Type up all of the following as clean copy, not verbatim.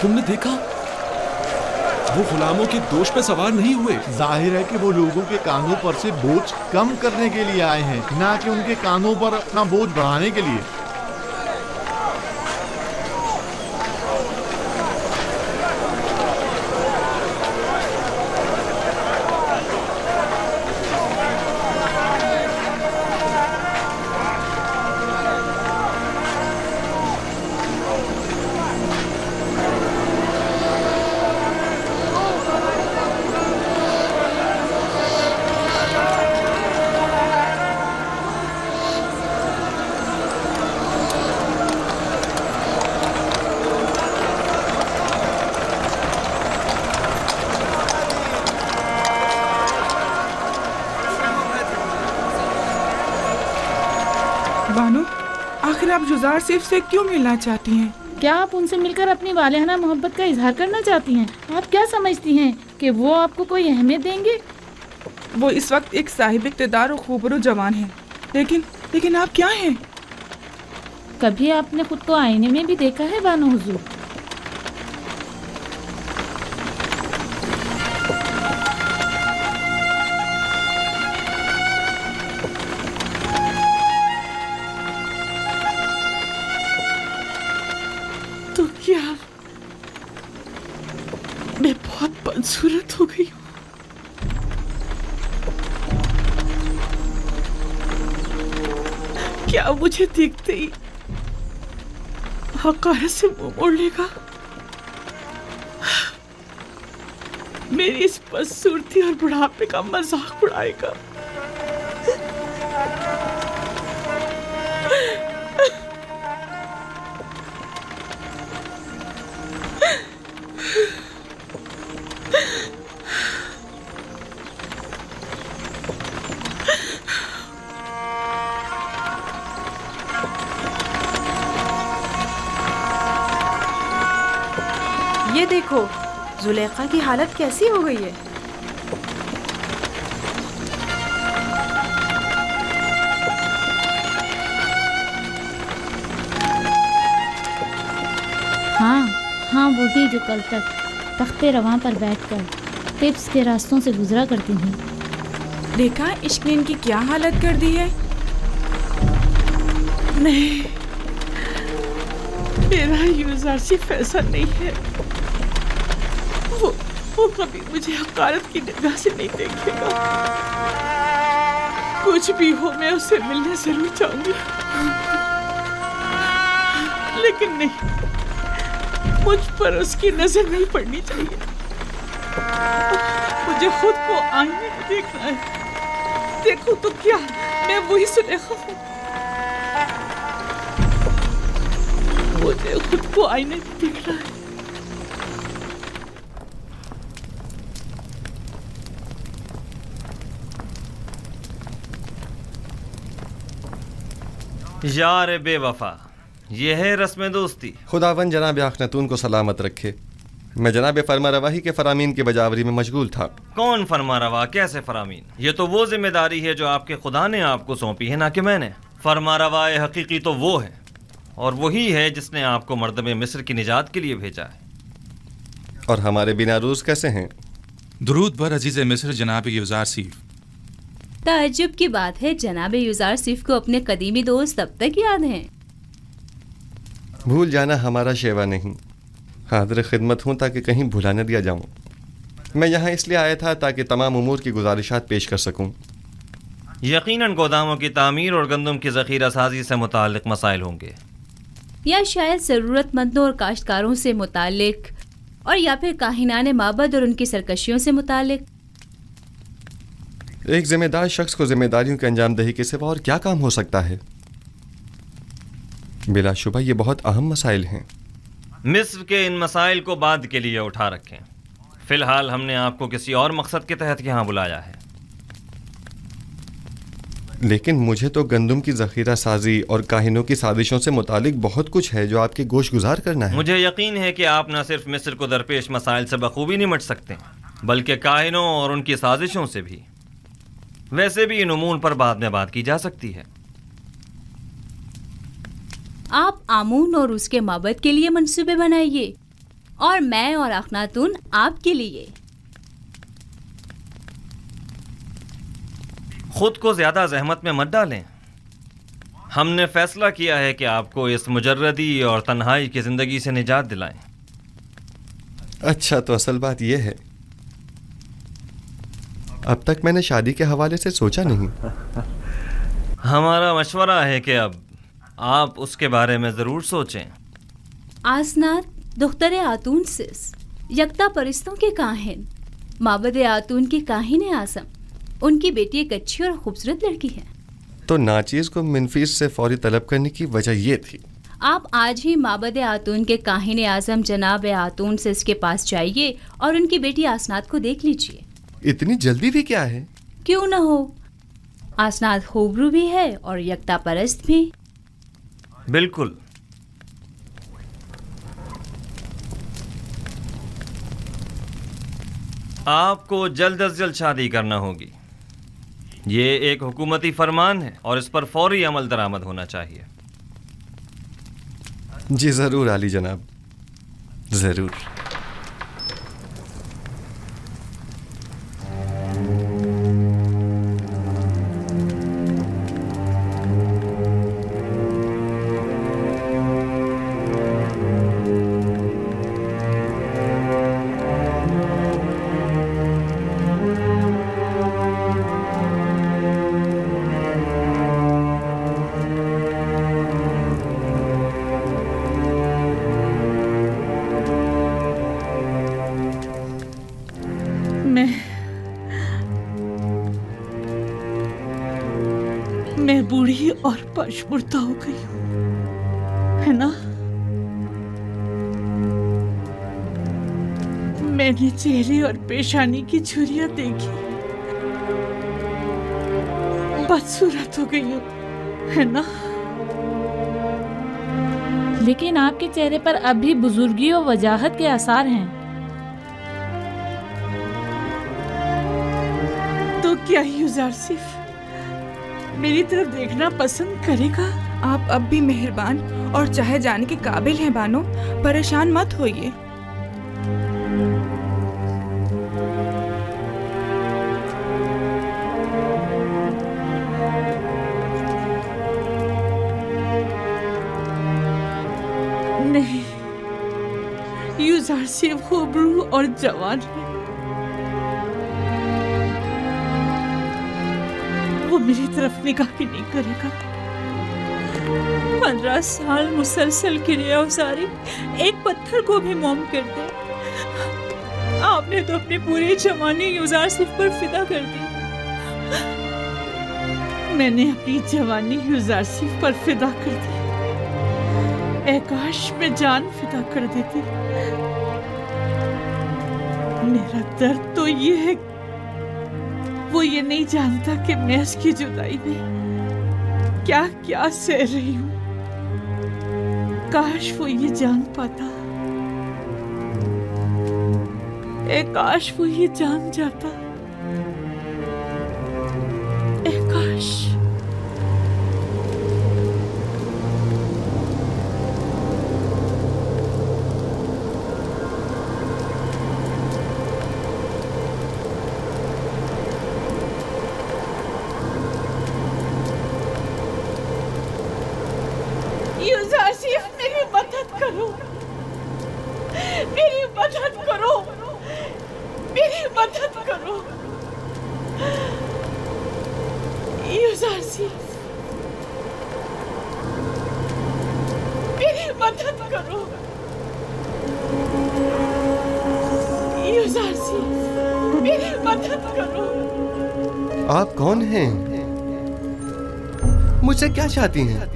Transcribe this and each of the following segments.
तुमने देखा, वो गुलामों के दोष पे सवार नहीं हुए। जाहिर है कि वो लोगों के कांधों पर से बोझ कम करने के लिए आए हैं, ना कि उनके कांधों पर अपना बोझ बढ़ाने के लिए। बानो, आखिर आप जुज़ार सिर्फ से क्यों मिलना चाहती हैं? क्या आप उनसे मिलकर अपनी वालिहाना मोहब्बत का इजहार करना चाहती हैं? आप क्या समझती हैं कि वो आपको कोई अहमियत देंगे? वो इस वक्त एक साहिब इक़्तिदार और खूबरो जवान है, लेकिन आप क्या हैं? कभी आपने खुद को आईने में भी देखा है बानो हुजूर? तो क्या मैं बहुत बदसूरत हो गई हूँ? क्या मुझे देखते ही हक़ारत से मुंह मोड़ लेगा? मेरी इस बदसूरती और बुढ़ापे का मजाक उड़ाएगा? ये देखो, जुलेखा की हालत कैसी हो गई है। हाँ, वही जो कल तक तख्ते रवां पर बैठकर तिब्स के रास्तों से गुजरा करती थी। देखा इश्क ने इनकी क्या हालत कर दी है। नहीं, मेरा यूज़र सिर्फ ऐसा नहीं है। वो कभी मुझे हक़ारत की निगाह से नहीं देखेगा। कुछ भी हो, मैं उससे मिलने जरूर चाहूंगी, लेकिन नहीं, मुझ पर उसकी नजर नहीं पड़नी चाहिए। मुझे खुद को आईने में देखना है। देखो तो क्या, मैं वही सुलेखा हूँ। मुझे खुद को आईने में देखना है। यार बेवफा, ये है रस्म दोस्ती। खुदावन जनाब अखनतून को सलामत रखे। मैं जनाब फरमारवाही के फरामीन की बजावरी में मशगूल था। कौन फरमारवा, कैसे फरामीन? ये तो वो जिम्मेदारी है जो आपके खुदा ने आपको सौंपी है, ना कि मैंने। फरमारवाए हकीकी तो वो है, और वही है जिसने आपको मर्दमे मिस्र की निजात के लिए भेजा है। और हमारे बिना रूज़ कैसे हैं? दुरूद बर अजीज़ मिस्र जनाब यूज़ार सीफ। ताज्जुब की बात है, जनाब यूज़ार सिफ को अपने कदीमी दोस्त तब तक याद हैं। भूल जाना हमारा शेवा नहीं, हाज़िर खिदमत हूँ ताकि कहीं भुला न दिया जाऊँ। मैं यहाँ इसलिए आया था ताकि तमाम उमूर की गुजारिशात पेश कर सकूँ। यकीनन गोदामों की तामीर और गंदम की ज़ख़ीरा साजी से मुताल्लिक़ मसाइल होंगे, या शायद ज़रूरतमंदों और काश्तकारों से मुताल्लिक़, और या फिर काहिनाने माबद और उनकी सरकशियों से मुताल्लिक़। एक जिम्मेदार शख्स को जिम्मेदारियों की अंजामदही के सिवा और क्या काम हो सकता है? बिलाशुबा ये बहुत अहम मसाइल हैं। मिस्र के इन मसाइल को बाद के लिए उठा रखें। फ़िलहाल हमने आपको किसी और मकसद के तहत यहाँ बुलाया है। लेकिन मुझे तो गंदम की ज़ख़ीरा साजी और काहिनों की साजिशों से मुतालिक बहुत कुछ है जो आपके गोश गुजार करना है। मुझे यकीन है कि आप न सिर्फ मिस्र को दरपेश मसाइल से बखूबी निमट सकते हैं, बल्कि काहिनों और उनकी साजिशों से भी। वैसे भी इन उमूर पर बाद में बात की जा सकती है। आप आमून और उसके माबद के लिए मंसूबे बनाइए, और मैं और अखनातून आपके लिए। खुद को ज्यादा जहमत में मत डालें। हमने फैसला किया है कि आपको इस मुजर्रदी और तन्हाई की जिंदगी से निजात दिलाएं। अच्छा, तो असल बात यह है, अब तक मैंने शादी के हवाले से सोचा नहीं। हमारा मशवरा है कि अब आप उसके बारे में ज़रूर सोचें। आसनात दुख्तर आतून सिस यकता परिस्तों के काहिन माबद आतून के काहिन आसम, उनकी बेटी एक अच्छी और खूबसूरत लड़की है। तो नाचीज़ को मिनफीस से फौरी तलब करने की वजह ये थी। आप आज ही माबद आतून के काहिन आजम जनाब आतून सिस के पास जाइए और उनकी बेटी आसनात को देख लीजिए। इतनी जल्दी भी क्या है? क्यों न हो, आसनात खूबरू भी है और यकता परस्त भी। बिल्कुल। आपको जल्द अज जल्द शादी करना होगी। ये एक हुकूमती फरमान है और इस पर फौरी अमल दरामद होना चाहिए। जी ज़रूर आली जनाब, ज़रूर। मैं बूढ़ी और पशमुर्दा हो गई हूँ, है ना? मैंने चेहरे और पेशानी की झुर्रियां देखी, बदसूरत हो गई हूँ, है ना? लेकिन आपके चेहरे पर अब भी बुजुर्गी और वजाहत के आसार हैं। तो क्या यूज़ारसिफ मेरी तरफ देखना पसंद करेगा? आप अब भी मेहरबान और चाहे जाने के काबिल हैं बानो, परेशान मत होइए। नहीं, यूज़ारसिफ खूबरू और जवान है। वो मेरी तरफ निगाह भी नहीं करेगा। 15 साल मुसलसल क्रिया उसारी एक पत्थर को भी मोम कर दे। आपने तो अपनी पूरी जवानी यूज़ारसिफ पर फिदा कर दी। मैंने अपनी जवानी यूज़ारसिफ पर फिदा कर दी। ऐ काश मैं जान फिदा कर देती। मेरा दर्द तो ये है, वो ये नहीं जानता कि मैं उसकी जुदाई में क्या क्या सह रही हूँ। काश वो ये जान पाता, ए काश वो ये जान जाता, ए काश। यूज़ारसिफ मेरी मदद करो, मेरी मदद करो, मेरी मदद करो। यूज़ारसिफ मेरी मदद करो। यूज़ारसिफ मेरी मदद करो। आप कौन हैं? मुझसे क्या चाहती हैं?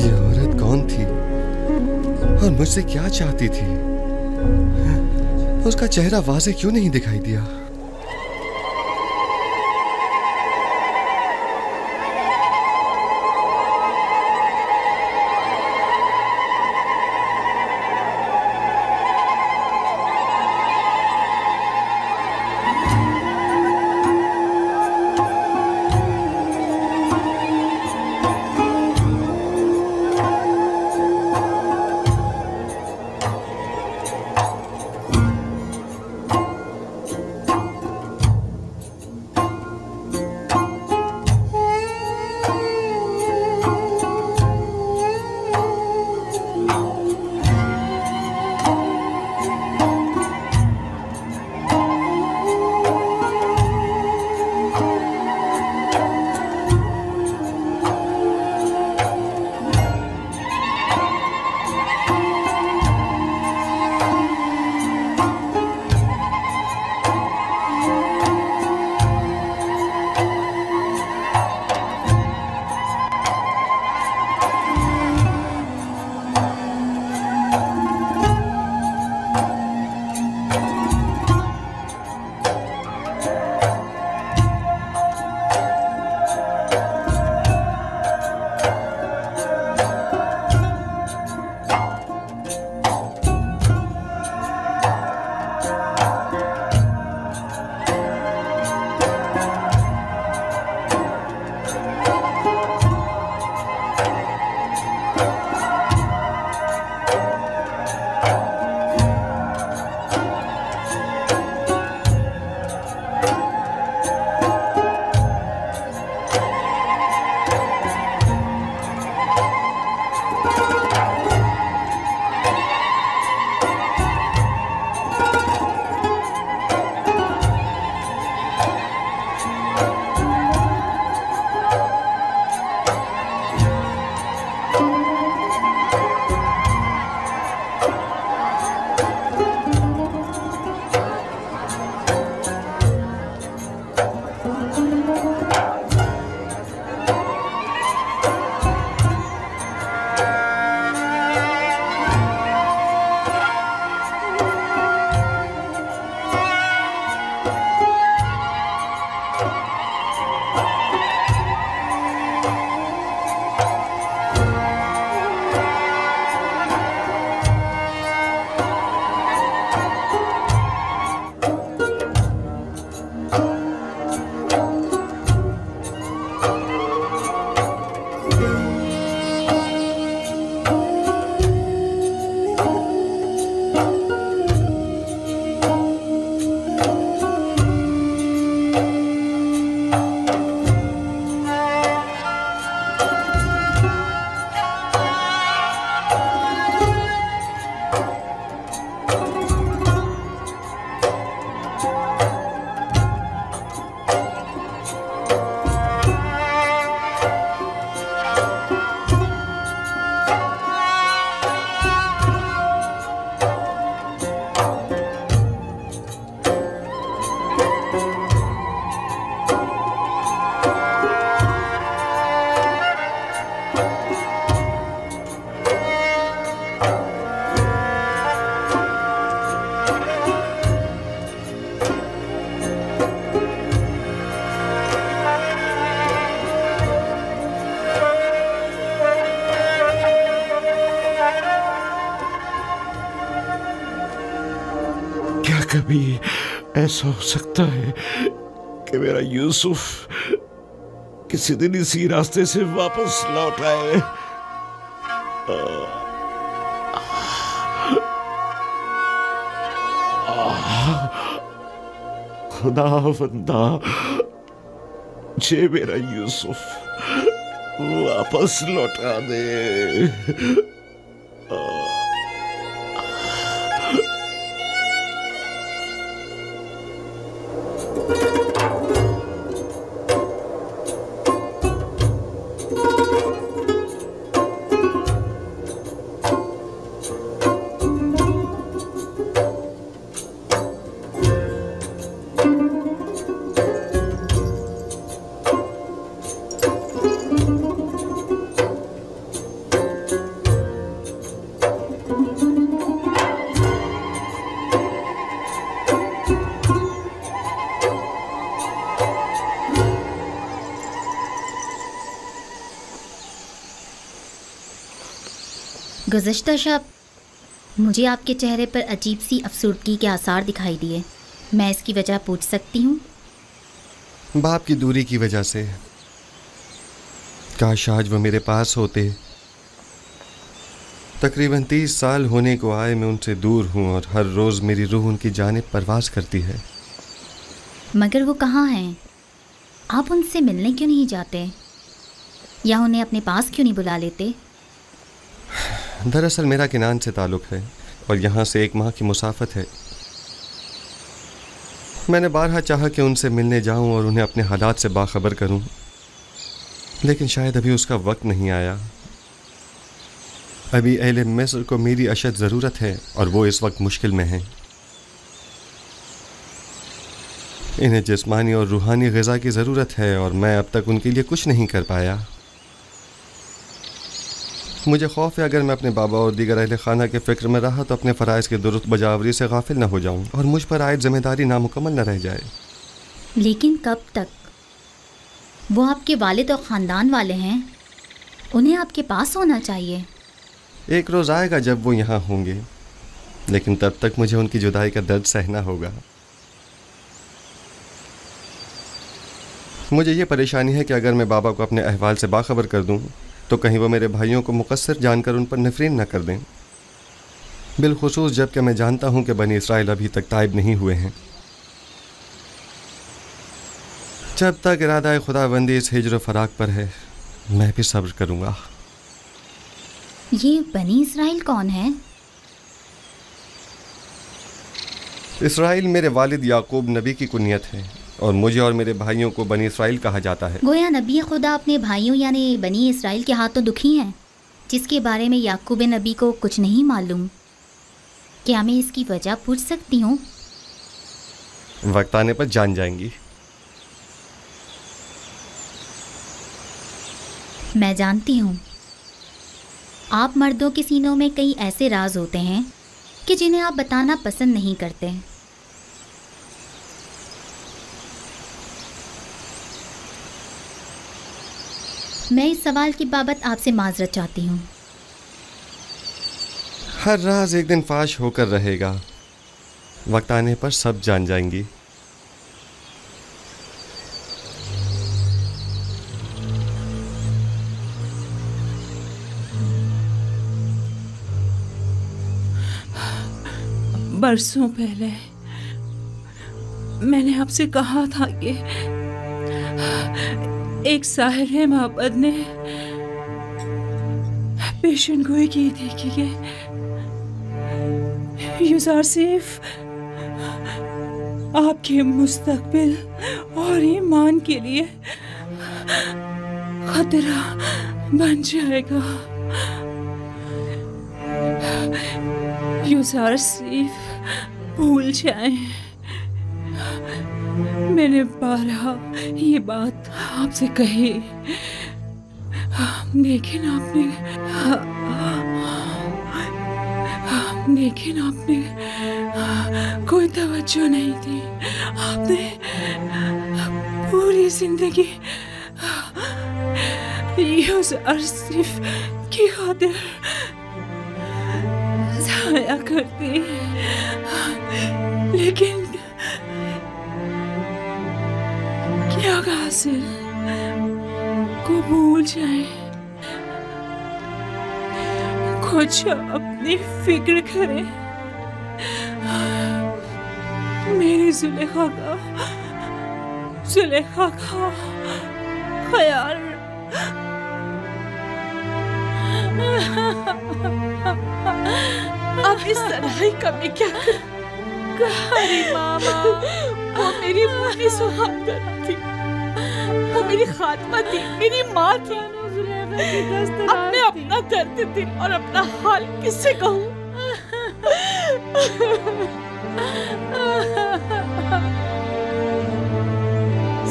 ये औरत कौन थी और मुझसे क्या चाहती थी? उसका चेहरा वाज़े क्यों नहीं दिखाई दिया? कभी ऐसा हो सकता है कि मेरा यूसुफ किसी दिन इसी रास्ते से वापस लौट आए? खुदा बंदा, जे मेरा यूसुफ वापस लौटा दे। गुज़श्ता शब मुझे आपके चेहरे पर अजीब सी अफसुर्दगी के आसार दिखाई दिए। मैं इसकी वजह पूछ सकती हूँ? बाप की दूरी की वजह से। काश आज वो मेरे पास होते। तकरीबन 30 साल होने को आए मैं उनसे दूर हूँ और हर रोज़ मेरी रूह उनकी जानिब परवास करती है। मगर वो कहाँ हैं? आप उनसे मिलने क्यों नहीं जाते या उन्हें अपने पास क्यों नहीं बुला लेते? दरअसल मेरा किनान से ताल्लुक़ है और यहाँ से 1 माह की मुसाफत है। मैंने बारहा चाहा कि उनसे मिलने जाऊँ और उन्हें अपने हालात से बाखबर करूँ, लेकिन शायद अभी उसका वक्त नहीं आया। अभी अहले मिस्र को मेरी अशद ज़रूरत है और वो इस वक्त मुश्किल में हैं। इन्हें जिस्मानी और रूहानी ग़िज़ा की ज़रूरत है और मैं अब तक उनके लिए कुछ नहीं कर पाया। मुझे खौफ है अगर मैं अपने बाबा और दीगर अहले खाना के फ़िक्र में रहा तो अपने फ़राइज़ की दुरुस्त बजावरी से गाफिल न हो जाऊं और मुझ पर आयद ज़िम्मेदारी नामुकम्मल न रह जाए। लेकिन कब तक? वो आपके वालिद और ख़ानदान वाले हैं, उन्हें आपके पास होना चाहिए। एक रोज़ आएगा जब वो यहाँ होंगे, लेकिन तब तक मुझे उनकी जुदाई का दर्द सहना होगा। मुझे ये परेशानी है कि अगर मैं बाबा को अपने अहवाल से बाखबर कर दूं तो कहीं वो मेरे भाइयों को मुकस्सर जानकर उन पर नफरीन न कर दें, बिलखुसूस जबकि मैं जानता हूं कि बनी इसराइल अभी तक ताइब नहीं हुए हैं। जब तक इरादा खुदाबंदी इस हिज्र फराक पर है मैं भी सब्र करूंगा। ये बनी इसराइल कौन है? इसराइल मेरे वालिद याकूब नबी की कुनियत है और मुझे और मेरे भाइयों को बनी इसराइल कहा जाता है। गोया नबी खुदा अपने भाइयों यानी बनी इसराइल के हाथों दुखी हैं, जिसके बारे में याकूब नबी को कुछ नहीं मालूम। क्या मैं इसकी वजह पूछ सकती हूँ? वक्त आने पर जान जाएंगी। मैं जानती हूँ आप मर्दों के सीनों में कई ऐसे राज होते हैं कि जिन्हें आप बताना पसंद नहीं करते। मैं इस सवाल की बाबत आपसे माजरत चाहती हूँ। हर राज एक दिन फाश होकर रहेगा, वक्त आने पर सब जान जाएंगी। बरसों पहले मैंने आपसे कहा था कि एक साहिर मोहब्बत ने पेशन गोई की थी कि यूसुफ आपके मुस्तकबिल और ईमान के लिए खतरा बन जाएगा। यूसुफ भूल जाएं। मैंने बारहा ये बात आपसे कही, लेकिन आपने कोई तवज्जो नहीं दी। आपने पूरी जिंदगी यूसुफ की खातिर जाया कर दी, लेकिन क्या हासिल को भूल जाए। कुछ अपनी फिक्र करें। मेरी जुलेखा का ख्याल अब इस तरह का मैं क्या करूं? मामा, वो मेरी मुन्नी सुहागन थी, वो मेरी खात्मा थी, मेरी माँ थी। अब मैं अपना दर्द दिल और अपना हाल किससे कहूँ?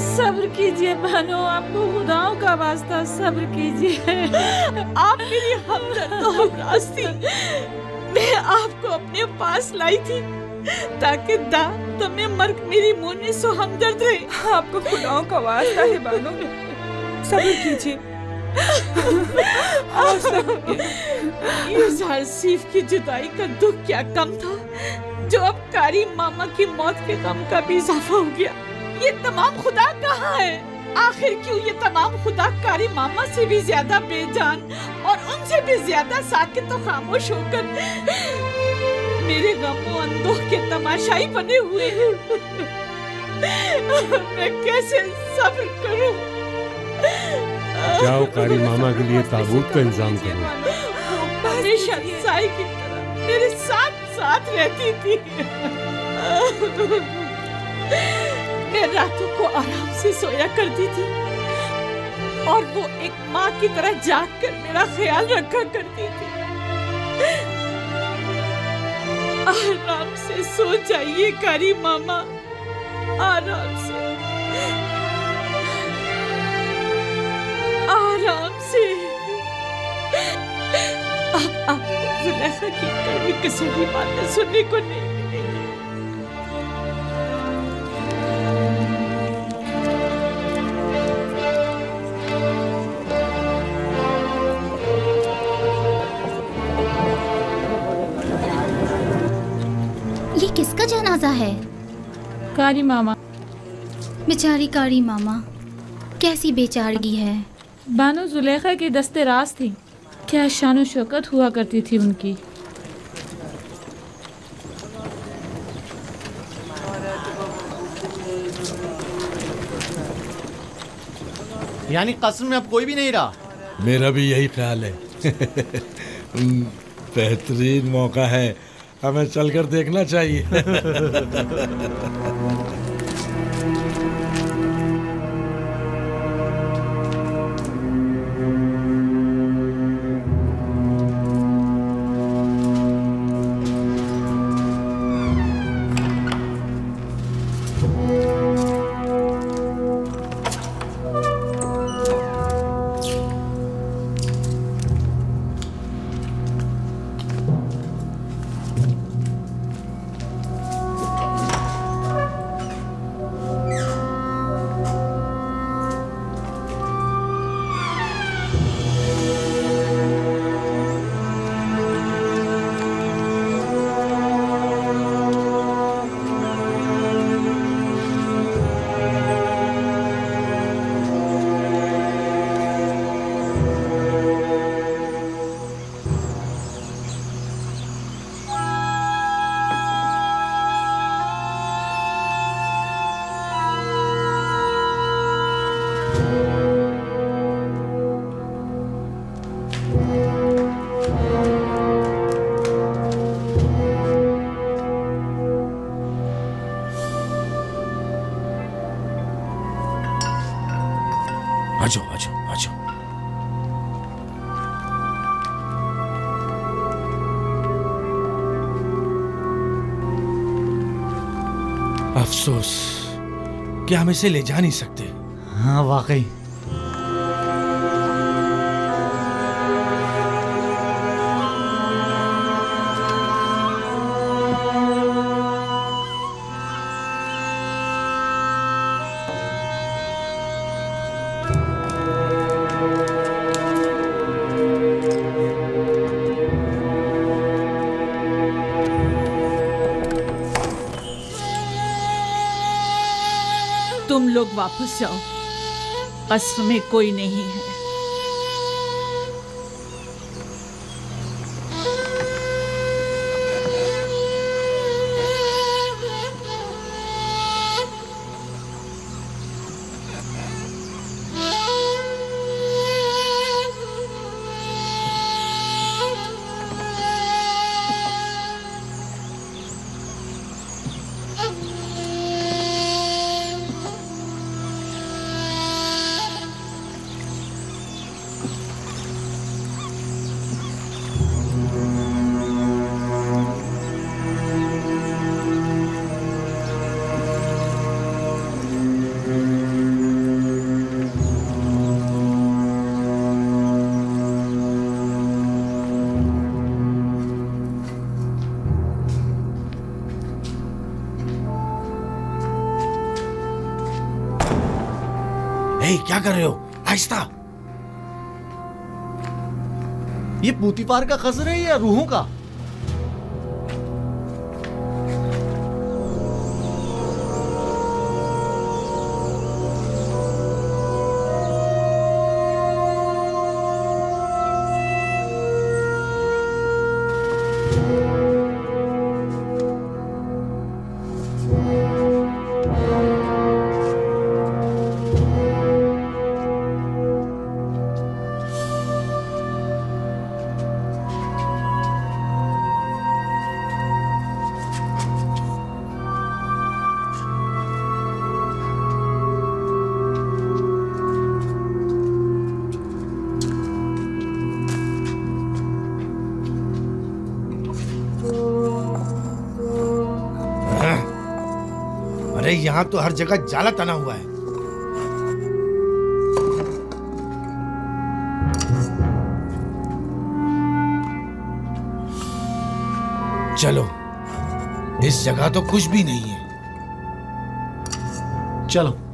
सब्र कीजिए बहनों, आपको खुदाओं का वास्ता सब्र कीजिए। आप मेरी हमदर्द और हमराज थी। मैं आपको अपने पास लाई थी ताकि दम में मर्ग मेरी मुन्नी सो हमदर्द रहे। आपको खुदाओं का वास्ता है बानो, सब्र कीजिए। आज तक युजार सीफ की जुदाई का दुख क्या कम था, जो अब कारी मामा की मौत के गम का भी इजाफा हो गया। ये तमाम खुदा कहाँ है? आखिर क्यों ये तमाम खुदा कारी मामा से भी ज्यादा बेजान और उनसे भी ज्यादा साकित और खामोश होकर मेरे गमों अंदोह के तमाशाई बने हुए हैं। मैं कैसे सब्र करूं? जाओ कारी मामा के लिए ताबूत का इंतजाम करो। हमेशा साई की तरह मेरे साथ साथ रहती थी। मैं रातों को आराम से सोया करती थी और वो एक माँ की तरह जाग कर मेरा ख्याल रखा करती थी। आराम से सो जाइए कारी मामा, आराम से, आराम से। अब आपको जुलेखा की कड़वी कसीदी बातें सुनने को नहीं मिलेगी। ये किसका जनाजा है? कारी मामा। बेचारी कारी मामा, कैसी बेचारगी है। बानो जुलेखा की दस्ते राज थी, क्या शान शौकत हुआ करती थी उनकी। यानी कसम में अब कोई भी नहीं रहा? मेरा भी यही ख्याल है। बेहतरीन मौका है, हमें चलकर देखना चाहिए। आजो आजो आजो। अफसोस कि हम इसे ले जा नहीं सकते। हाँ वाकई। तुम लोग वापस जाओ, कसर में कोई नहीं है। क्या कर रहे हो? आहिस्ता। ये पूतीपार का कसर है या रूहों का? अरे यहाँ तो हर जगह जाला तना हुआ है। चलो, इस जगह तो कुछ भी नहीं है। चलो।